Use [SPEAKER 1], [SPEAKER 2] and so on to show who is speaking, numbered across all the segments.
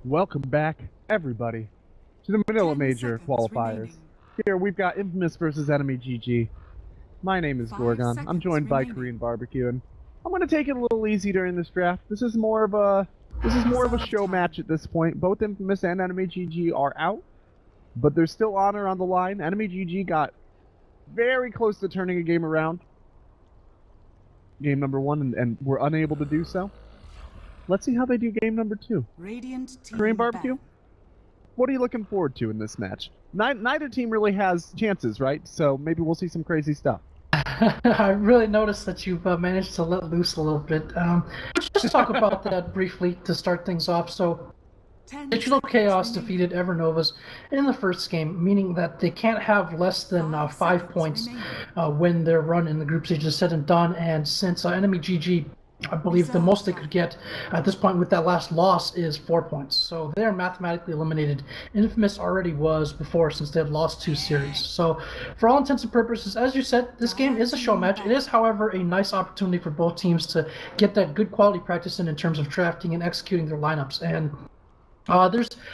[SPEAKER 1] Welcome back, everybody, to the Manila Major qualifiers. Here we've got Infamous versus EnemyGG. My name is Gorgon. I'm joined by Korean Barbecue, and I'm going to take it a little easy during this draft. This is more of a show match at this point. Both Infamous and EnemyGG are out, but there's still honor on the line. EnemyGG got very close to turning a game around. Game number one, and were unable to do so. Let's see how they do game number two. Korean Barbecue, what are you looking forward to in this match? Neither team really has chances, right? So maybe we'll see some crazy stuff.
[SPEAKER 2] I really noticed that you've managed to let loose a little bit. Let's just talk about that briefly to start things off. So, Digital Chaos defeated Evernovas in the first game, meaning that they can't have less than 5 points when their run in the group stage is said and done. And since EnemyGG, I believe the most they could get at this point with that last loss is 4 points. So they are mathematically eliminated. Infamous already was before, since they had lost 2 series. So for all intents and purposes, as you said, this game is a show match. It is, however, a nice opportunity for both teams to get that good quality practice in terms of drafting and executing their lineups. And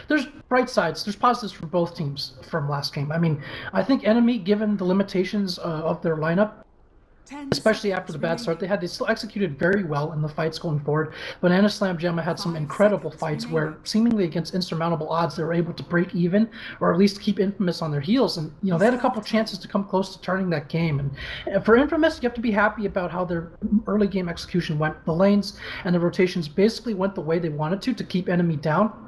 [SPEAKER 2] there's bright sides, there's positives for both teams from last game. I mean, I think Enemy, given the limitations of their lineup, especially after the bad start they had, they still executed very well in the fights going forward. Banana Slam Jamma had some incredible fights where, seemingly against insurmountable odds, they were able to break even, or at least keep Infamous on their heels. And, you know, they had a couple chances to come close to turning that game. And for Infamous, you have to be happy about how their early game execution went. The lanes and the rotations basically went the way they wanted to keep Enemy down.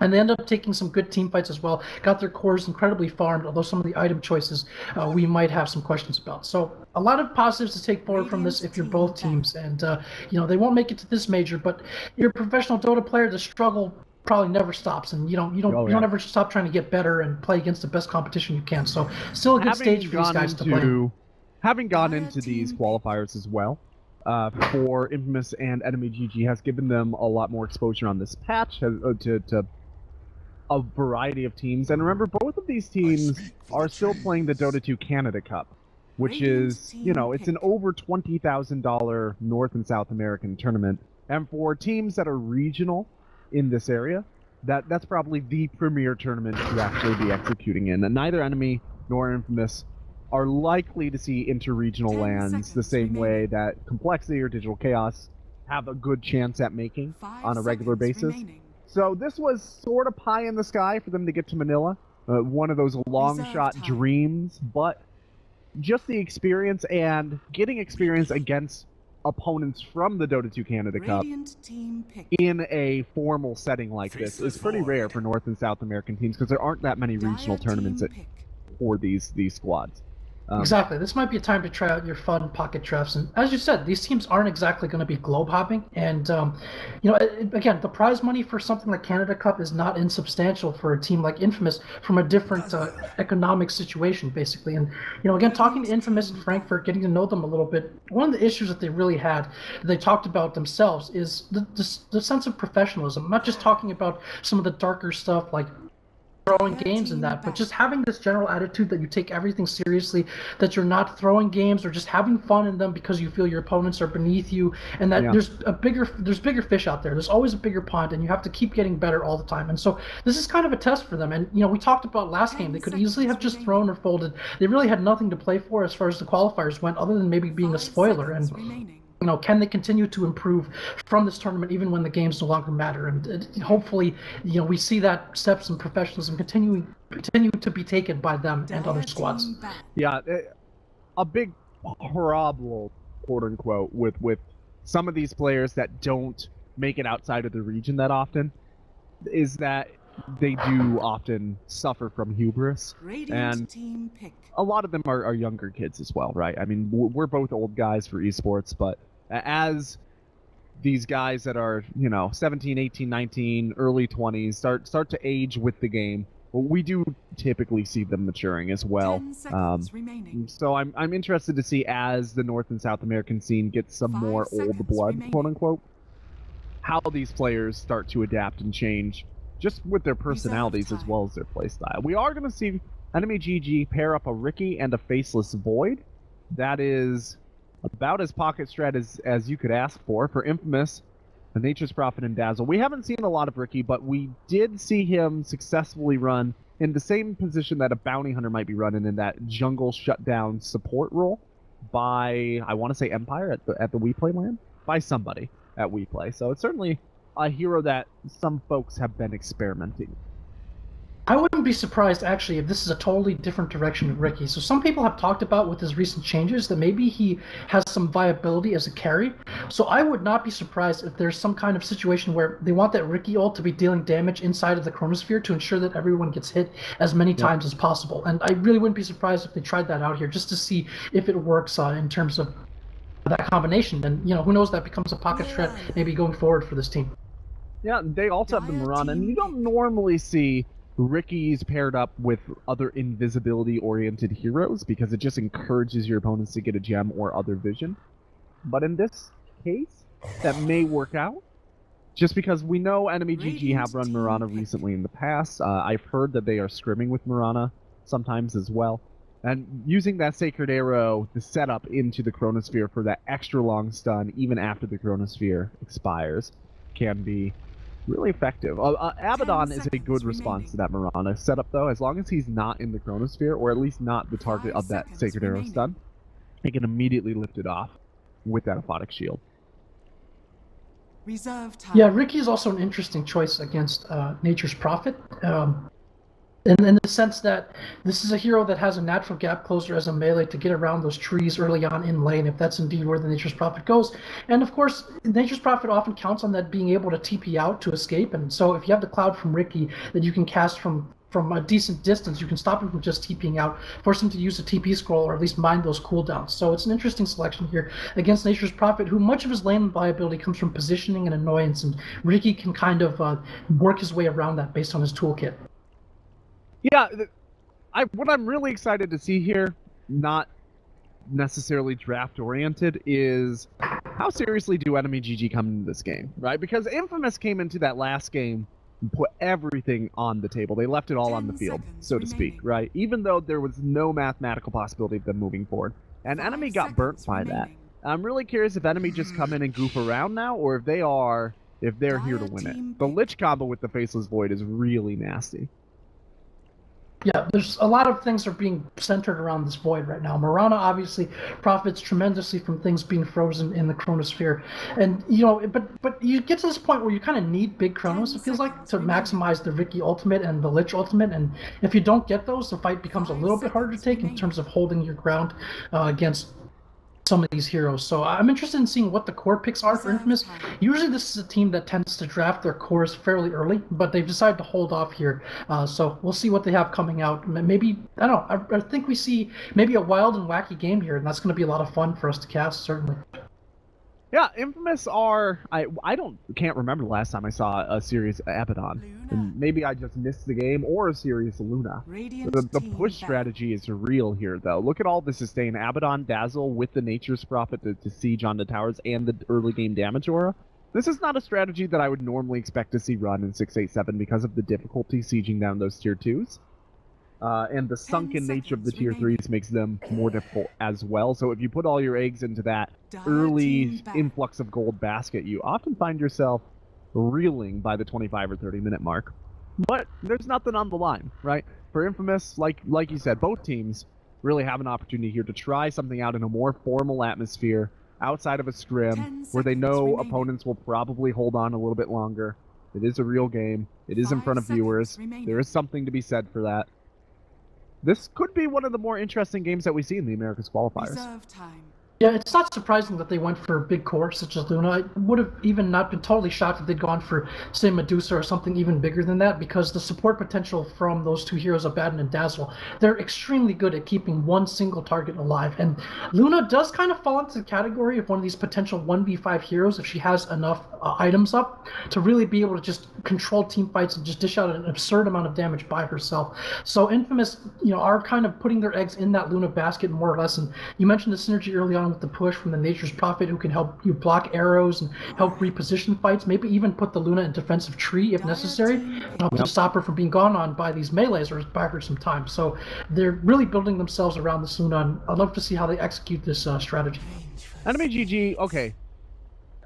[SPEAKER 2] And they ended up taking some good team fights as well. Got their cores incredibly farmed, although some of the item choices we might have some questions about. So a lot of positives to take forward from this if you're both teams. And, you know, they won't make it to this major, but you're a professional Dota player, the struggle probably never stops. And you don't ever stop trying to get better and play against the best competition you can. So still a good stage for these guys to play.
[SPEAKER 1] Having gone into these qualifiers as well, for Infamous and EnemyGG has given them a lot more exposure on this patch to a variety of teams. And remember, both of these teams are still playing the Dota 2 Canada Cup, which is, you know, it's an over $20,000 North and South American tournament. And for teams that are regional in this area, that's probably the premier tournament to actually be executing in. And neither Enemy nor Infamous are likely to see interregional lands the same way that Complexity or Digital Chaos have a good chance at making on a regular basis. So this was sort of pie in the sky for them to get to Manila. One of those long-shot dreams, but just the experience and getting experience against opponents from the Dota 2 Canada Cup in a formal setting like this is pretty rare for North and South American teams, because there aren't that many regional tournaments for these squads.
[SPEAKER 2] Exactly. This might be a time to try out your fun pocket drafts. And as you said, these teams aren't exactly going to be globe hopping. And, you know, again, the prize money for something like Canada Cup is not insubstantial for a team like Infamous from a different economic situation, basically. And, you know, again, talking to Infamous in Frankfurt, getting to know them a little bit, one of the issues that they really had, that they talked about themselves, is the sense of professionalism. I'm not just talking about some of the darker stuff like throwing games and that, but just having this general attitude that you take everything seriously, that you're not throwing games or just having fun in them because you feel your opponents are beneath you, and that there's bigger fish out there. There's always a bigger pond, and you have to keep getting better all the time. And so this is kind of a test for them. And, you know, we talked about last game, they could easily have just thrown or folded. They really had nothing to play for as far as the qualifiers went, other than maybe being a spoiler. And, you know, can they continue to improve from this tournament even when the games no longer matter? And hopefully, you know, we see that steps in professionalism continue to be taken by them and other squads.
[SPEAKER 1] Yeah, a big problem, quote unquote, with some of these players that don't make it outside of the region that often is that they do often suffer from hubris, and a lot of them are younger kids as well, right? I mean, we're both old guys for esports, but as these guys that are, you know, 17, 18, 19, early 20s start to age with the game, we do typically see them maturing as well. So I'm interested to see, as the North and South American scene gets some more old blood, quote unquote, how these players start to adapt and change, just with their personalities as well as their playstyle. We are going to see EnemyGG pair up a Ricky and a Faceless Void. That is about as pocket strat as you could ask for. For Infamous, the Nature's Prophet and Dazzle. We haven't seen a lot of Ricky, but we did see him successfully run in the same position that a bounty hunter might be running, in that jungle shutdown support role by, I want to say, Empire at the WePlay land? By somebody at WePlay. So it's certainly a hero that some folks have been experimenting.
[SPEAKER 2] I wouldn't be surprised, actually, if this is a totally different direction of Ricky. So some people have talked about with his recent changes that maybe he has some viability as a carry. So I would not be surprised if there's some kind of situation where they want that Ricky ult to be dealing damage inside of the Chronosphere to ensure that everyone gets hit as many times as possible. And I really wouldn't be surprised if they tried that out here just to see if it works in terms of that combination. And, you know, who knows, that becomes a pocket threat maybe going forward for this team.
[SPEAKER 1] Yeah, they also have the Mirana, and you don't normally see Ricky's paired up with other invisibility-oriented heroes because it just encourages your opponents to get a gem or other vision. But in this case, that may work out. Just because we know EnemyGG have run Mirana recently in the past. I've heard that they are scrimming with Mirana sometimes as well. And using that Sacred Arrow to set up into the Chronosphere for that extra long stun, even after the Chronosphere expires, can be really effective. Abaddon is a good response to that Mirana setup, though. As long as he's not in the Chronosphere, or at least not the target of that Sacred Arrow stun, he can immediately lift it off with that Aphotic Shield.
[SPEAKER 3] Reserve time.
[SPEAKER 2] Yeah, Ricky is also an interesting choice against Nature's Prophet. In the sense that this is a hero that has a natural gap closer as a melee to get around those trees early on in lane, if that's indeed where the Nature's Prophet goes. And of course, Nature's Prophet often counts on that being able to TP out to escape, and so if you have the Cloud from Ricky that you can cast from a decent distance, you can stop him from just TPing out, force him to use a TP scroll, or at least mind those cooldowns. So it's an interesting selection here against Nature's Prophet, who much of his lane viability comes from positioning and annoyance, and Ricky can kind of work his way around that based on his toolkit.
[SPEAKER 1] Yeah, what I'm really excited to see here, not necessarily draft-oriented, is how seriously do EnemyGG come into this game, right? Because Infamous came into that last game and put everything on the table. They left it all on the field, so to speak, right? Even though there was no mathematical possibility of them moving forward. And Enemy got burnt by that. I'm really curious if Enemy just come in and goof around now, or if they're here to win it. The Lich combo with the Faceless Void is really nasty.
[SPEAKER 2] Yeah, there's a lot of things are being centered around this Void right now. Mirana obviously profits tremendously from things being frozen in the Chronosphere. And, you know, but you get to this point where you kind of need big Chronos, it feels like, to maximize the Ricky ultimate and the Lich ultimate. And if you don't get those, the fight becomes a little bit harder to take in terms of holding your ground against some of these heroes. So I'm interested in seeing what the core picks are for Infamous. Usually this is a team that tends to draft their cores fairly early, but they've decided to hold off here. So we'll see what they have coming out. Maybe, I don't know, I think we see maybe a wild and wacky game here, and that's going to be a lot of fun for us to cast, certainly.
[SPEAKER 1] Yeah, Infamous are... I can't remember the last time I saw a Serious Abaddon. And maybe I just missed the game, or a Serious Luna. The push strategy is real here, though. Look at all the sustain. Abaddon, Dazzle with the Nature's Prophet to siege on the towers and the early game damage aura. This is not a strategy that I would normally expect to see run in 687 because of the difficulty sieging down those tier 2s. And the sunken nature of the tier 3s makes them more difficult as well. So if you put all your eggs into that early influx of gold basket, you often find yourself reeling by the 25 or 30 minute mark. But there's nothing on the line, right? For Infamous, like you said, both teams really have an opportunity here to try something out in a more formal atmosphere outside of a scrim where they know opponents will probably hold on a little bit longer. It is a real game. It is in front of viewers. There is something to be said for that. This could be one of the more interesting games that we see in the Americas qualifiers.
[SPEAKER 2] Yeah, it's not surprising that they went for a big core such as Luna. I would have even not been totally shocked if they'd gone for, say, Medusa or something even bigger than that, because the support potential from those two heroes, Abaddon and Dazzle, they're extremely good at keeping one single target alive. And Luna does kind of fall into the category of one of these potential 1v5 heroes if she has enough items up to really be able to just control team fights and just dish out an absurd amount of damage by herself. So Infamous, you know, are kind of putting their eggs in that Luna basket more or less. And you mentioned the synergy early on with the push from the Nature's Prophet, who can help you block arrows and help reposition fights, maybe even put the Luna in defensive tree if necessary, to stop her from being gone on by these melees or buy her some time. So they're really building themselves around this Luna, and I'd love to see how they execute this strategy.
[SPEAKER 1] EnemyGG, okay.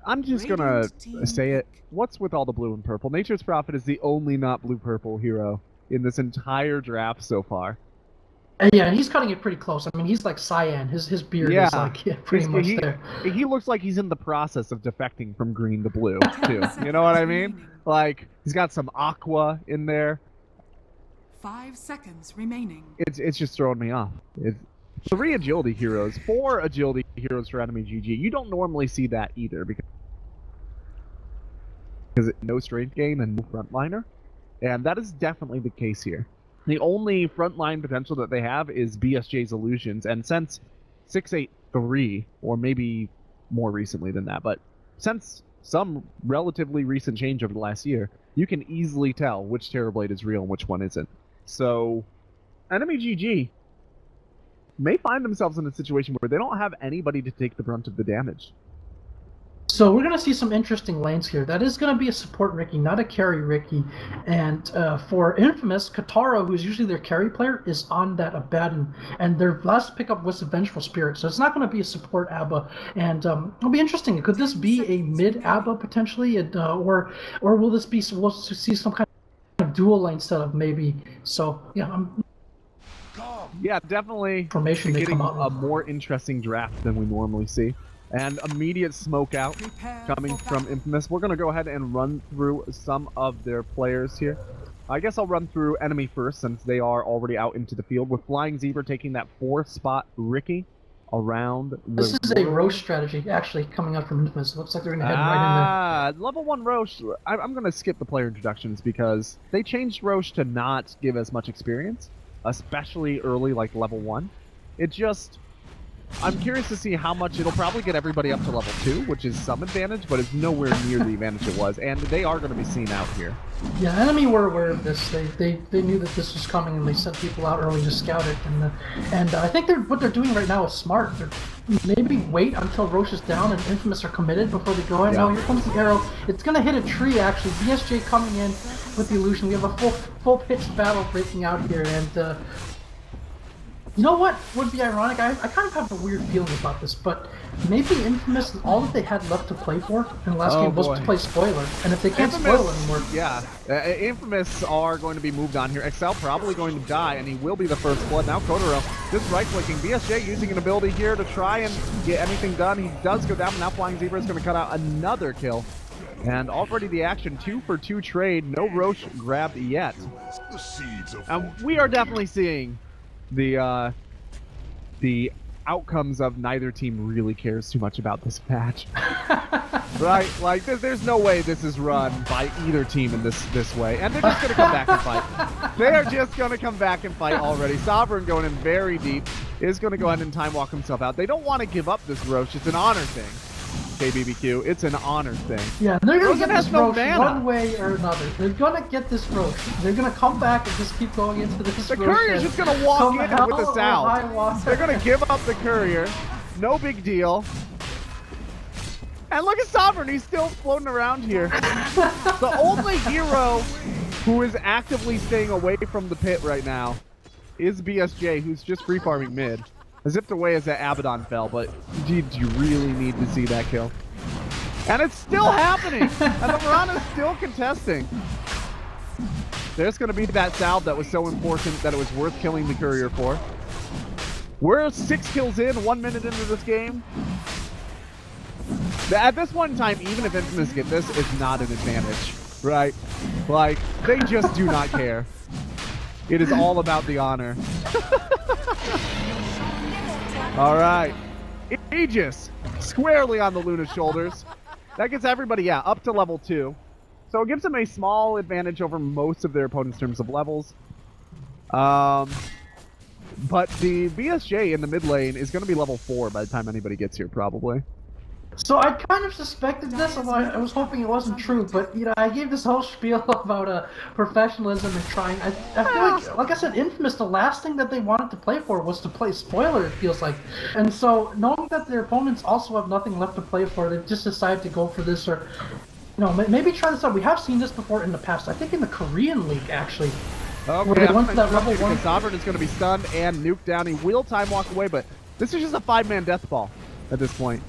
[SPEAKER 1] I'm just gonna say it. What's with all the blue and purple? Nature's Prophet is the only not blue-purple hero in this entire draft so far.
[SPEAKER 2] Yeah, he's cutting it pretty close. I mean, he's like cyan. His beard is like pretty much there.
[SPEAKER 1] He looks like he's in the process of defecting from green to blue, too. You know what I mean? Like, he's got some aqua in there.
[SPEAKER 3] 5 seconds remaining.
[SPEAKER 1] It's just throwing me off. 3 agility heroes, 4 agility heroes for EnemyGG. You don't normally see that either because no strength gain and no frontliner, and that is definitely the case here. The only frontline potential that they have is BSJ's Illusions, and since 683, or maybe more recently than that, but since some relatively recent change over the last year, you can easily tell which Terrorblade is real and which one isn't. So, EnemyGG may find themselves in a situation where they don't have anybody to take the brunt of the damage.
[SPEAKER 2] So we're going to see some interesting lanes here. That is going to be a support Riki, not a carry Riki. And for Infamous, Katara, who's usually their carry player, is on that Abaddon. And their last pickup was the Vengeful Spirit. So it's not going to be a support Abba. And it'll be interesting. Could this be a mid Abba potentially? And, or will this be, we'll see some kind of dual lane setup maybe. So, yeah,
[SPEAKER 1] yeah, definitely getting a more interesting draft than we normally see. And immediate smoke out coming from Infamous. We're going to go ahead and run through some of their players here. I guess I'll run through Enemy first since they are already out into the field, with Flying Zebra taking that 4th spot Riki around the...
[SPEAKER 2] This is a Roche strategy actually coming out from Infamous. It looks like they're going to head right in there.
[SPEAKER 1] Level 1 Roche, I'm going to skip the player introductions because they changed Roche to not give as much experience, especially early like level 1. It just... I'm curious to see how much it'll probably get everybody up to level 2, which is some advantage, but it's nowhere near the advantage it was, and they are going to be seen out here.
[SPEAKER 2] Yeah, Enemy were aware of this. They knew that this was coming, and they sent people out early to scout it. And I think what they're doing right now is smart. They're maybe wait until Roche is down and Infamous are committed before they go in. Yeah. Now here comes the arrow. It's going to hit a tree, actually. BSJ coming in with the illusion. We have a full-pitched battle breaking out here, and... you know what would be ironic? I kind of have a weird feeling about this, but maybe Infamous, all that they had left to play for in the last game was to play spoiler, and if they can't spoil anymore...
[SPEAKER 1] Yeah, Infamous are going to be moved on here. Excel probably going to die, and he will be the first blood. Now Kotaro just right-clicking. BSJ using an ability here to try and get anything done. He does go down, but now Flying Zebra is going to cut out another kill. And already the action, 2-for-2 trade. No Roche grabbed yet. And we are definitely seeing... the outcomes of neither team really cares too much about this patch. Right? Like, there's no way this is run by either team in this way. And they're just going to come back and fight. They are just going to come back and fight already. Sovereign going in very deep is going to go ahead and time walk himself out. They don't want to give up this Roche. It's an honor thing. KBBQ, it's an honor thing.
[SPEAKER 2] Yeah, they're going to get this Roche one way or another. They're going to get this Roche. They're going to come back and just keep going into this
[SPEAKER 1] The courier's just going to walk in with the salve. They're going to give up the courier. No big deal. And look at Sovereign, he's still floating around here. The only hero who is actively staying away from the pit right now is BSJ, who's just free farming mid. Zipped away as that Abaddon fell, but did you really need to see that kill? And it's still happening! And the Mirana's still contesting. There's going to be that salve that was so important that it was worth killing the courier for. We're 6 kills in, 1 minute into this game. At this point in time, even if Infamous get this, it's not an advantage, right? Like, they just do not care. It is all about the honor. All right, Aegis squarely on the Luna's shoulders. That gets everybody, yeah, up to level 2. So it gives them a small advantage over most of their opponents in terms of levels. But the BSJ in the mid lane is going to be level 4 by the time anybody gets here, probably.
[SPEAKER 2] So I kind of suspected this, although I was hoping it wasn't true, but, you know, I gave this whole spiel about professionalism and trying. I feel like I said, Infamous, the last thing that they wanted to play for was to play spoiler, it feels like. And so, knowing that their opponents also have nothing left to play for, they just decided to go for this, or, you know, maybe try this out. We have seen this before in the past, I think in the Korean League, actually.
[SPEAKER 1] Okay,
[SPEAKER 2] where they went for that level 1.
[SPEAKER 1] Sovereign is going to be stunned and nuked down. He will time walk away, but this is just a 5-man death ball at this point.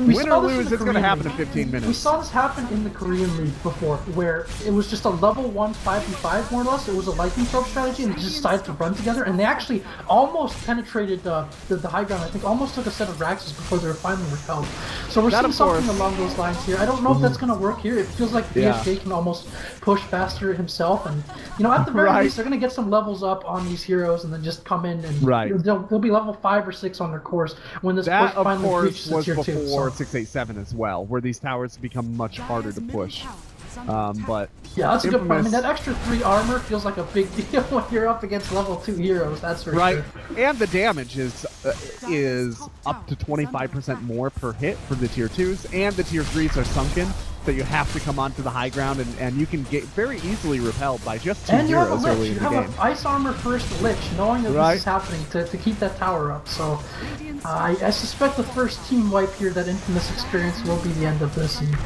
[SPEAKER 1] Win or lose, it's going to happen in 15 minutes.
[SPEAKER 2] We saw this happen in the Korean League before, where it was just a level 1 5v5 more or less. It was a lightning throw strategy, and they just decided to run together, and they actually almost penetrated the high ground. I think almost took a set of Raxes before they were finally repelled. So we're seeing something along those lines here. I don't know if that's going to work here. It feels like BSJ can almost push faster himself, and you know, at the very least, they're going to get some levels up on these heroes, and then just come in and they'll be level 5 or 6 on their course when this push finally reaches the tier 2.
[SPEAKER 1] Before 687 as well, where these towers become much harder to push. But
[SPEAKER 2] yeah, that's a good point. I mean, that extra 3 armor feels like a big deal when you're up against level 2 heroes. That's for sure.
[SPEAKER 1] And the damage is up to 25% more per hit for the tier 2s, and the tier 3s are sunken, so you have to come onto the high ground, and you can get very easily repelled by just 2 heroes early in the game.
[SPEAKER 2] You have an ice armor first Lich, knowing that this is happening to keep that tower up. So I suspect the first team wipe here, that infamous experience, will be the end of this. And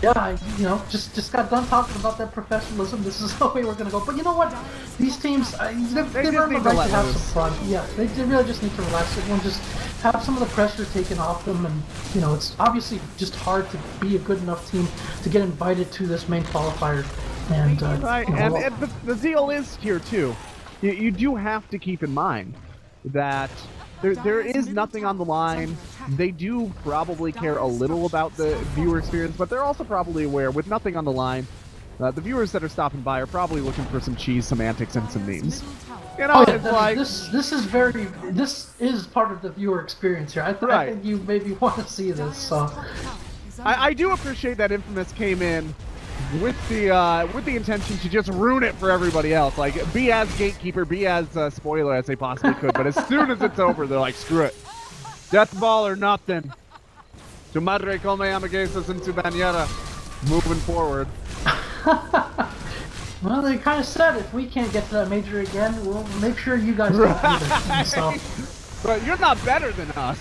[SPEAKER 2] yeah, you know, just got done talking about that professionalism. This is the way we're gonna go. But you know what? These teams, they earn the right to have some fun. Yeah, they really just need to relax. Everyone just have some of the pressure taken off them, and you know, it's obviously just hard to be a good enough team to get invited to this main qualifier. And you know,
[SPEAKER 1] and the deal is here too. You do have to keep in mind that there is nothing on the line. They do probably care a little about the viewer experience, but they're also probably aware, with nothing on the line, the viewers that are stopping by are probably looking for some cheese, some antics, and some memes. You know, it's like
[SPEAKER 2] this is part of the viewer experience here. I think you maybe want to see this. So
[SPEAKER 1] I do appreciate that Infamous came in with the intention to just ruin it for everybody else. Like, be as gatekeeper, be as spoiler as they possibly could. But as soon as it's over, they're like, screw it. Death ball or nothing. Tu madre come hamburguesas en tu bañera. Moving forward.
[SPEAKER 2] Well, they kind of said if we can't get to that major again, we'll make sure you guys don't either. So.
[SPEAKER 1] But you're not better than us.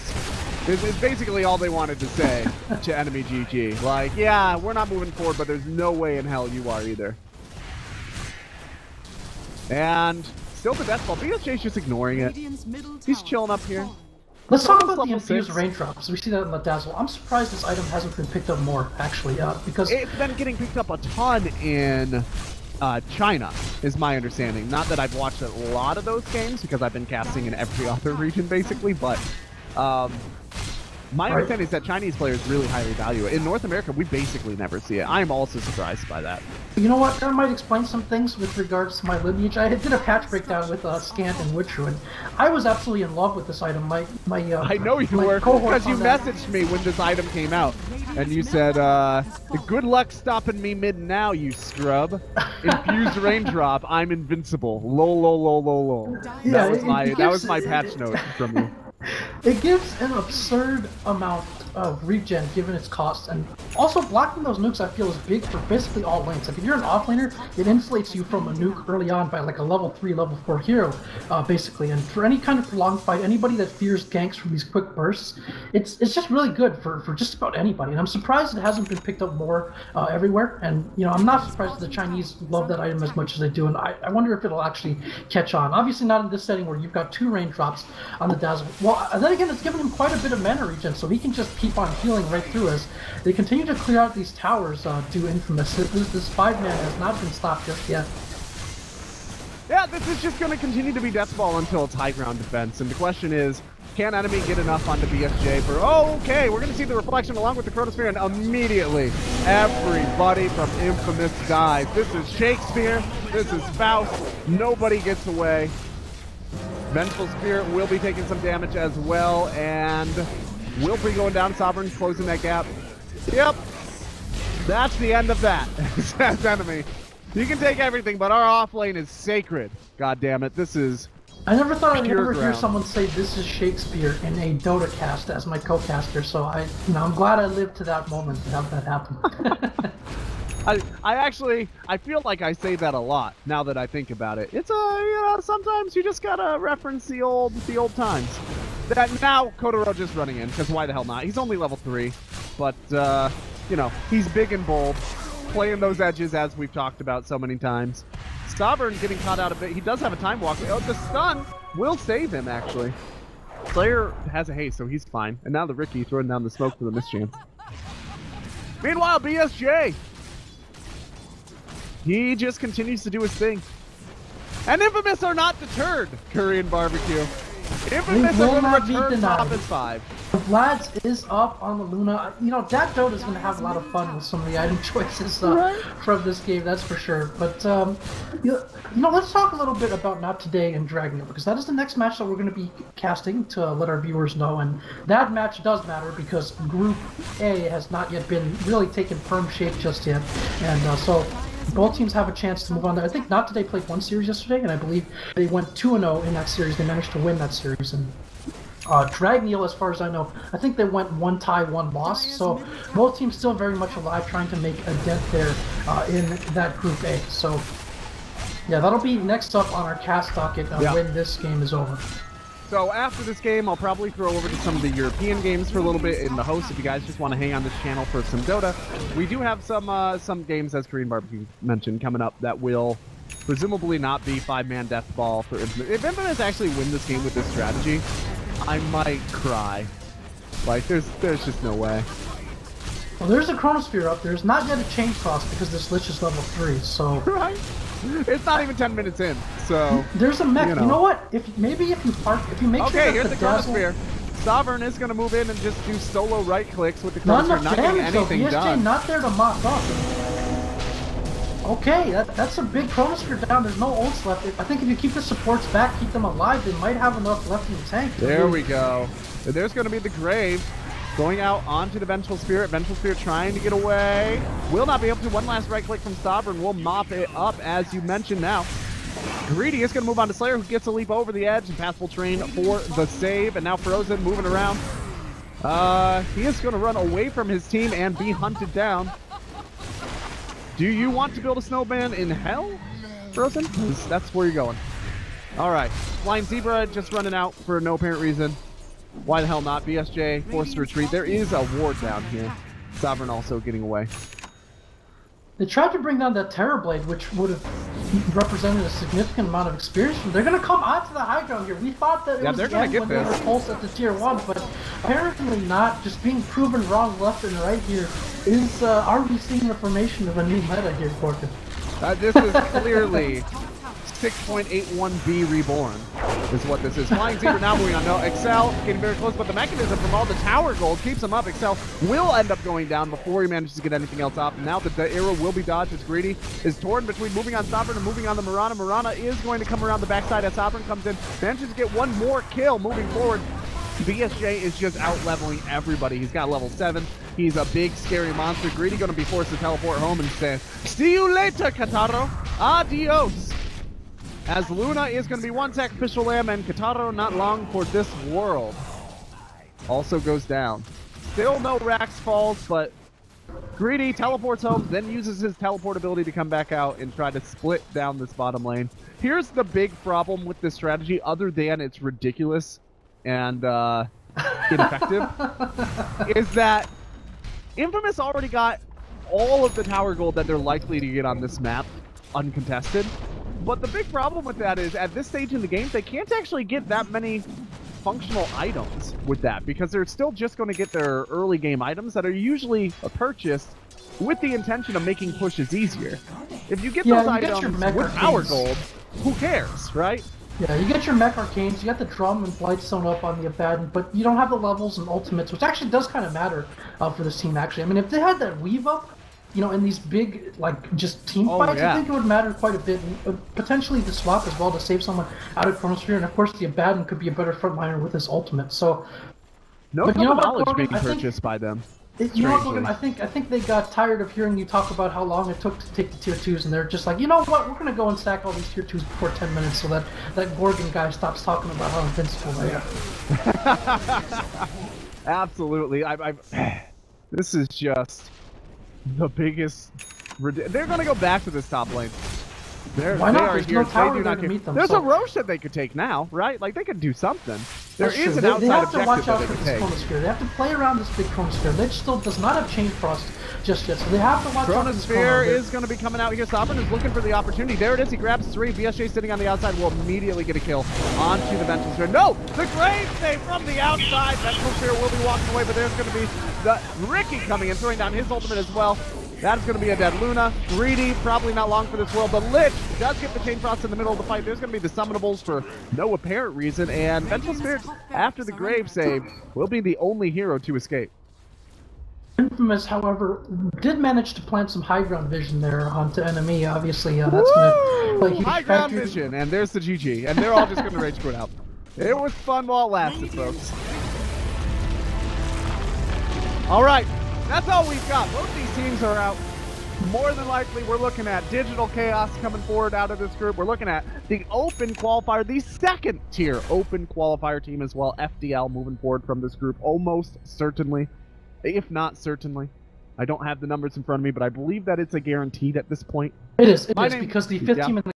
[SPEAKER 1] It's basically all they wanted to say to EnemyGG. Like, yeah, we're not moving forward, but there's no way in hell you are either. And still the death ball. BSJ's just ignoring it. He's chilling up here.
[SPEAKER 2] Let's talk about the infused raindrops. We see that in the Dazzle. I'm surprised this item hasn't been picked up more, actually, because
[SPEAKER 1] it's been getting picked up a ton in China, is my understanding. Not that I've watched a lot of those games, because I've been casting in every other region, basically, but my understanding is that Chinese players really highly value it. In North America, we basically never see it. I'm also surprised by that.
[SPEAKER 2] You know what? That might explain some things with regards to my lineage. I did a patch breakdown with Scant and Witcher, and I was absolutely in love with this item. I
[SPEAKER 1] know you were, because you messaged me when this item came out, and you said, "Good luck stopping me mid now, you scrub. Infused raindrop. I'm invincible. Lol, lol, lol, lol, lol."
[SPEAKER 2] Yeah,
[SPEAKER 1] that was my patch note from you.
[SPEAKER 2] It gives an absurd amount of regen given its cost, and also blocking those nukes I feel is big for basically all lanes. Like if you're an offlaner, it insulates you from a nuke early on by like a level 3, level 4 hero, basically. And for any kind of prolonged fight, anybody that fears ganks from these quick bursts, it's just really good for just about anybody. And I'm surprised it hasn't been picked up more everywhere. And you know, I'm not surprised that the Chinese love that item as much as they do, and I wonder if it'll actually catch on. Obviously not in this setting where you've got 2 raindrops on the Dazzle. Well, then again, it's given him quite a bit of mana regen, so he can just keep on healing right through as they continue to clear out these towers to Infamous. This 5-man has not been stopped just yet.
[SPEAKER 1] Yeah, this is just going to continue to be death ball until it's high ground defense, and the question is, can Enemy get enough onto BSJ for, okay, we're going to see the reflection along with the Chronosphere, and immediately everybody from Infamous dies. This is Shakespeare, this is Faust, nobody gets away. Vengeful Spirit will be taking some damage as well, and Wilfrey going down, Sovereign closing that gap. Yep, that's the end of that. That's Enemy. You can take everything, but our off lane is sacred. God damn it, this is
[SPEAKER 2] I never thought I'd ever hear someone say this is Shakespeare in a Dota cast as my co-caster, so I'm glad I lived to that moment to have that happen.
[SPEAKER 1] I feel like I say that a lot now that I think about it. It's sometimes you just gotta reference the old times. That now Kotaro just running in, because why the hell not? He's only level 3, but he's big and bold, playing those edges as we've talked about so many times. Sovereign getting caught out a bit. He does have a time walk. Oh, the stun will save him actually. Slayer has a haste, so he's fine. And now the Ricky throwing down the smoke for the mischance. Meanwhile, BSJ, he just continues to do his thing. And Infamous are not deterred, Korean Barbecue. Infamous are going to return top as 5.
[SPEAKER 2] Vlad's is up on the Luna. You know, that Dota is going to have a lot of fun with some of the item choices from this game, that's for sure. But, you know, let's talk a little bit about Not Today and Dragon, because that is the next match that we're going to be casting to let our viewers know. And that match does matter because Group A has not yet been really taken firm shape just yet. And so both teams have a chance to move on there. I think Not Today played one series yesterday, and I believe they went 2-0 in that series. They managed to win that series. And Dragneel, as far as I know, I think they went 1 tie, 1 loss. So both teams still very much alive, trying to make a dent there in that Group A. So yeah, that'll be next up on our cast docket when this game is over.
[SPEAKER 1] So after this game, I'll probably throw over to some of the European games for a little bit in the host. If you guys just want to hang on this channel for some Dota, we do have some games, as Korean Barbecue mentioned, coming up that will presumably not be 5-man death ball for Infamous. If Infamous actually win this game with this strategy, I might cry. Like, there's just no way.
[SPEAKER 2] Well, there's a Chronosphere up there. There's not yet a chain cross because this Lich is level 3, so...
[SPEAKER 1] Right? It's not even 10 minutes in, so...
[SPEAKER 2] There's a mech. You know what? If you make sure
[SPEAKER 1] here's the Chronosphere. Sovereign is going to move in and just do solo right clicks with the Chronosphere, not getting anything done.
[SPEAKER 2] BSJ not there to mop up. Okay, that's a big Chronosphere down. There's no ults left. I think if you keep the supports back, keep them alive, they might have enough left in the tank.
[SPEAKER 1] There we go. There's going to be the Grave going out onto the Vengeful Spirit. Vengeful Spirit trying to get away. Will not be able to. One last right click from Sovereign will mop it up, as you mentioned now. Greedy is going to move on to Slayer, who gets a leap over the edge and passable terrain for the save. And now Frozen moving around. He is going to run away from his team and be hunted down. Do you want to build a snowman in hell, Frozen? That's where you're going. All right. Flying Zebra just running out for no apparent reason. Why the hell not? BSJ forced to retreat. There is a ward down here. Sovereign also getting away.
[SPEAKER 2] They tried to bring down that Terrorblade, which would have represented a significant amount of experience. They're going to come onto the high ground here. We thought that it was the end when they were pulsed at the tier 1, but apparently not. Just being proven wrong left and right here. Are we seeing the formation of a new meta here, Corkin?
[SPEAKER 1] This is clearly 6.81B reborn, is what this is. Flying Zebra now moving on. No, Excel getting very close, but the mechanism from all the tower gold keeps him up. Excel will end up going down before he manages to get anything else off. Now that the arrow will be dodged, as Greedy is torn between moving on Sovereign and moving on the Mirana. Mirana is going to come around the backside as Sovereign comes in. Manages to get one more kill moving forward. BSJ is just out-leveling everybody. He's got level 7. He's a big, scary monster. Greedy going to be forced to teleport home and say, "See you later, Kataro. Adios." As Luna is going to be one sacrificial lamb, and Kataro not long for this world. Also goes down. Still no Rax falls, but Greedy teleports home, then uses his teleport ability to come back out and try to split down this bottom lane. Here's the big problem with this strategy, other than it's ridiculous and ineffective, is that Infamous already got all of the tower gold that they're likely to get on this map uncontested. But the big problem with that is, at this stage in the game, they can't actually get that many functional items with that, because they're still just going to get their early game items that are usually purchased with the intention of making pushes easier. If you get those items with tower gold, who cares, right?
[SPEAKER 2] Yeah, you get your mech arcanes, you got the drum and blightstone up on the Abaddon, but you don't have the levels and ultimates, which actually does kind of matter for this team, actually. I mean, if they had that weave up, you know, in these big, like, just team fights, I think it would matter quite a bit. And potentially the swap as well to save someone out of Chronosphere, and of course the Abaddon could be a better frontliner with his ultimate. So,
[SPEAKER 1] no knowledge being purchased by them.
[SPEAKER 2] You know what, Logan, I think they got tired of hearing you talk about how long it took to take the tier 2s, and they're just like, you know what, we're going to go and stack all these tier 2s before 10 minutes so that Gorgon guy stops talking about how invincible they are.
[SPEAKER 1] Absolutely. This is just the biggest... They're going to go back to this top lane.
[SPEAKER 2] Why not? There's no tower there to meet them.
[SPEAKER 1] There's a Roche that they could take now, right? Like, they could do something. There
[SPEAKER 2] That's
[SPEAKER 1] is
[SPEAKER 2] true.
[SPEAKER 1] an
[SPEAKER 2] They
[SPEAKER 1] outside
[SPEAKER 2] have to
[SPEAKER 1] objective
[SPEAKER 2] watch
[SPEAKER 1] that
[SPEAKER 2] out
[SPEAKER 1] they
[SPEAKER 2] for
[SPEAKER 1] can
[SPEAKER 2] this
[SPEAKER 1] take.
[SPEAKER 2] chronosphere. They have to play around this big chronosphere. Lich still does not have Chain Frost just yet, so they have to watch out for this
[SPEAKER 1] Chronosphere
[SPEAKER 2] chrono.
[SPEAKER 1] is going to be coming out here. Sovereign is looking for the opportunity. There it is. He grabs 3. VSJ sitting on the outside will immediately get a kill onto the Vengeful Sphere. No! The Grave Save from the outside. Vengeful Sphere will be walking away, but there's going to be the Ricky coming in, throwing down his ultimate as well. That is going to be a dead Luna. Greedy, probably not long for this world. The Lich does get the Chain Frost in the middle of the fight. There's going to be the Summonables for no apparent reason, and Vengeful Spirit, after the Grave Save, will be the only hero to escape.
[SPEAKER 2] Infamous, however, did manage to plant some high ground vision there onto NME. Obviously, that's going to play huge
[SPEAKER 1] High ground
[SPEAKER 2] factor.
[SPEAKER 1] vision, and there's the GG, and they're all just going to rage quit out. It was fun while it lasted, folks. All right. That's all we've got. Both these teams are out. More than likely, we're looking at Digital Chaos coming forward out of this group. We're looking at the Open Qualifier, the second tier Open Qualifier team as well. FDL moving forward from this group almost certainly, if not certainly. I don't have the numbers in front of me, but I believe that it's a guaranteed at this point.
[SPEAKER 2] It is because the fifth team in the